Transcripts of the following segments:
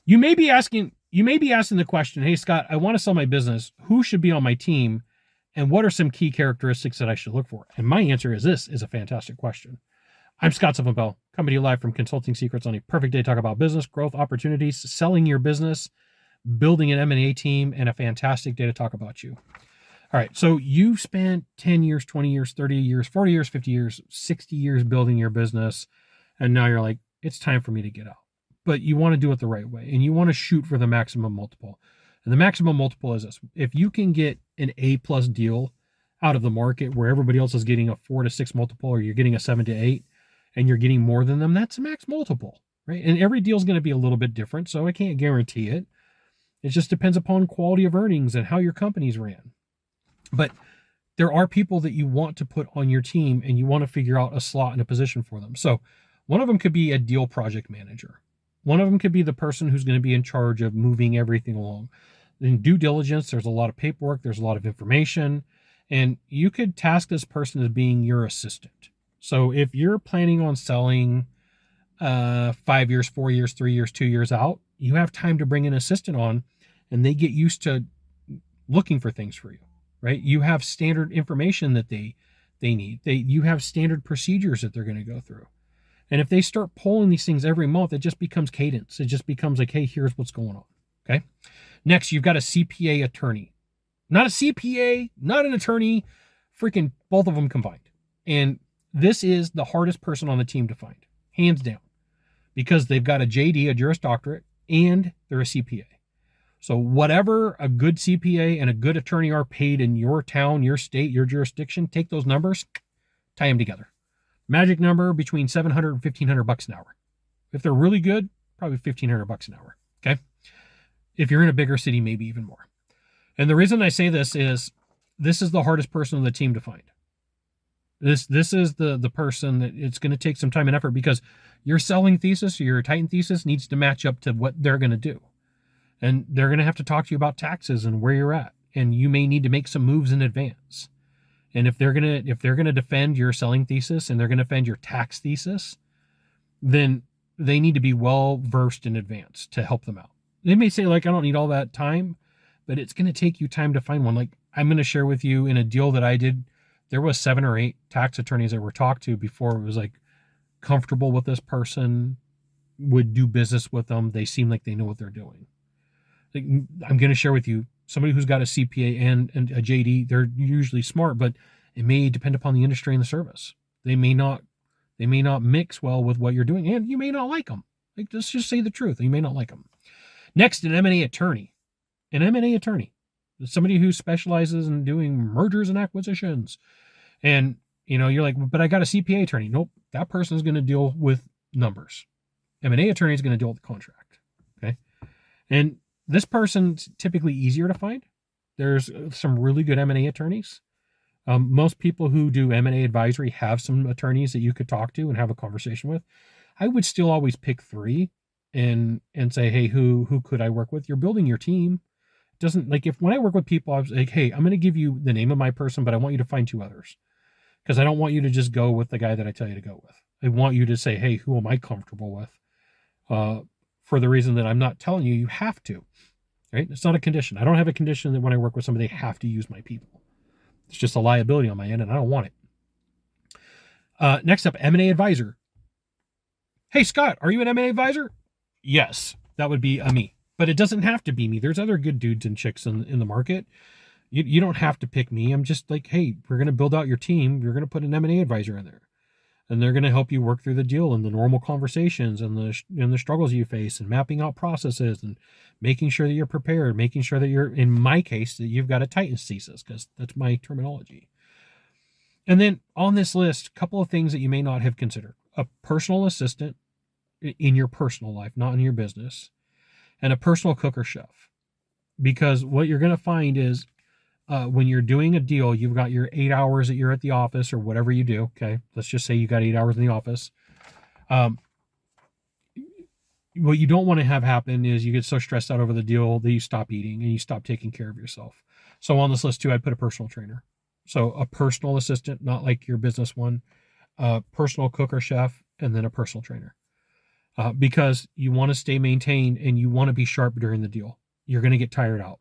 You may be asking the question, hey Scott, I want to sell my business. Who should be on my team? And what are some key characteristics that I should look for? And my answer is this is a fantastic question. I'm Scott Sylvan, coming to you live from Consulting Secrets on a perfect day to talk about business, growth, opportunities, selling your business, building an M&A team, and a fantastic day to talk about you. All right, so you've spent 10 years, 20 years, 30 years, 40 years, 50 years, 60 years building your business, and now you're like, it's time for me to get out. But you want to do it the right way, and you want to shoot for the maximum multiple. And the maximum multiple is this. If you can get an A+ deal out of the market where everybody else is getting a 4 to 6 multiple, or you're getting a 7 to 8, and you're getting more than them, that's a max multiple, right? And every deal is going to be a little bit different, so I can't guarantee it. It just depends upon quality of earnings and how your company's ran. But there are people that you want to put on your team, and you want to figure out a slot and a position for them. So one of them could be a deal project manager. One of them could be the person who's going to be in charge of moving everything along. In due diligence, there's a lot of paperwork, there's a lot of information, and you could task this person as being your assistant. So if you're planning on selling 5 years, 4 years, 3 years, 2 years out, you have time to bring an assistant on, and they get used to looking for things for you, right? You have standard information that they need. You have standard procedures that they're going to go through. And if they start pulling these things every month, it just becomes cadence. It just becomes like, hey, here's what's going on. Okay. Next, you've got a CPA attorney. Not a CPA, not an attorney, freaking both of them combined. And this is the hardest person on the team to find, hands down, because they've got a JD, a Juris Doctorate, and they're a CPA. So whatever a good CPA and a good attorney are paid in your town, your state, your jurisdiction, take those numbers, tie them together. Magic number between $700 and $1,500 an hour. If they're really good, probably $1,500 an hour. Okay. If you're in a bigger city, maybe even more. And the reason I say this is the hardest person on the team to find. This is the person that it's going to take some time and effort, because your selling thesis or your Titan thesis needs to match up to what they're going to do. And they're going to have to talk to you about taxes and where you're at. And you may need to make some moves in advance. And if they're going to defend your selling thesis and they're going to defend your tax thesis, then they need to be well versed in advance to help them out. They may say, like, I don't need all that time, but it's going to take you time to find one. Like, I'm going to share with you, in a deal that I did, there was 7 or 8 tax attorneys that were talked to before it was like comfortable with this person, would do business with them. They seem like they know what they're doing. Like, I'm going to share with you, somebody who's got a CPA and a JD, they're usually smart, but it may depend upon the industry and the service. They may not mix well with what you're doing, and you may not like them. Like, let's just say the truth. You may not like them. Next, an M&A attorney. An M&A attorney. Somebody who specializes in doing mergers and acquisitions. And, you're like, but I got a CPA attorney. Nope. That person is going to deal with numbers. M&A attorney is going to deal with the contract. Okay. And this person's typically easier to find. There's some really good M&A attorneys. Most people who do M&A advisory have some attorneys that you could talk to and have a conversation with. I would still always pick 3 and say, hey, who could I work with? You're building your team. It doesn't, like, if when I work with people, I was like, hey, I'm going to give you the name of my person, but I want you to find 2 others, because I don't want you to just go with the guy that I tell you to go with. I want you to say, hey, who am I comfortable with? For the reason that I'm not telling you have to, right? It's not a condition. I don't have a condition that when I work with somebody, they have to use my people. It's just a liability on my end, and I don't want it. Next up, M&A advisor. Hey, Scott, are you an M&A advisor? Yes, that would be me. But it doesn't have to be me. There's other good dudes and chicks in the market. You don't have to pick me. I'm just like, hey, we're going to build out your team. You're going to put an M&A advisor in there. And they're going to help you work through the deal and the normal conversations and the struggles you face, and mapping out processes and making sure that you're prepared, making sure that you're, in my case, that you've got a Titan thesis, because that's my terminology. And then on this list, a couple of things that you may not have considered. A personal assistant in your personal life, not in your business, and a personal cook or chef. Because what you're going to find is when you're doing a deal, you've got your 8 hours that you're at the office or whatever you do. Okay. Let's just say you got 8 hours in the office. What you don't want to have happen is you get so stressed out over the deal that you stop eating and you stop taking care of yourself. So on this list too, I'd put a personal trainer. So a personal assistant, not like your business one, a personal cook or chef, and then a personal trainer. because you want to stay maintained and you want to be sharp during the deal. You're going to get tired out.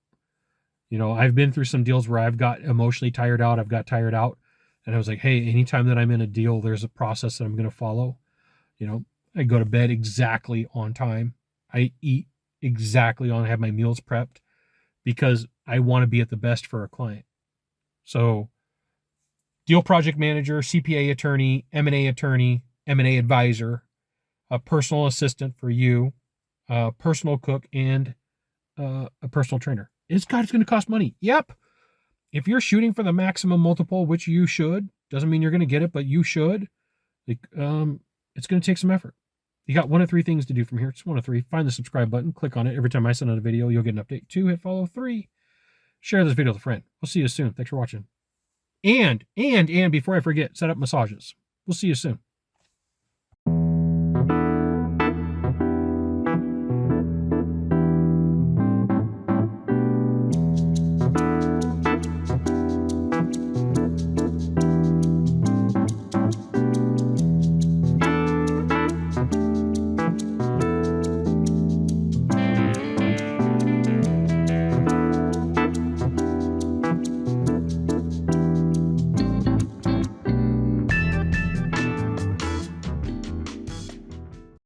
You know, I've been through some deals where I've got emotionally tired out. I've got tired out. And I was like, hey, anytime that I'm in a deal, there's a process that I'm going to follow. You know, I go to bed exactly on time. I eat exactly on, I have my meals prepped because I want to be at the best for a client. So deal project manager, CPA attorney, M&A attorney, M&A advisor, a personal assistant for you, a personal cook, and a personal trainer. It's going to cost money. Yep. If you're shooting for the maximum multiple, which you should, doesn't mean you're going to get it, but you should. It's going to take some effort. You got 1 of 3 things to do from here. It's 1 of 3. Find the subscribe button. Click on it. Every time I send out a video, you'll get an update. 2, hit follow. 3, share this video with a friend. We'll see you soon. Thanks for watching. And before I forget, set up massages. We'll see you soon.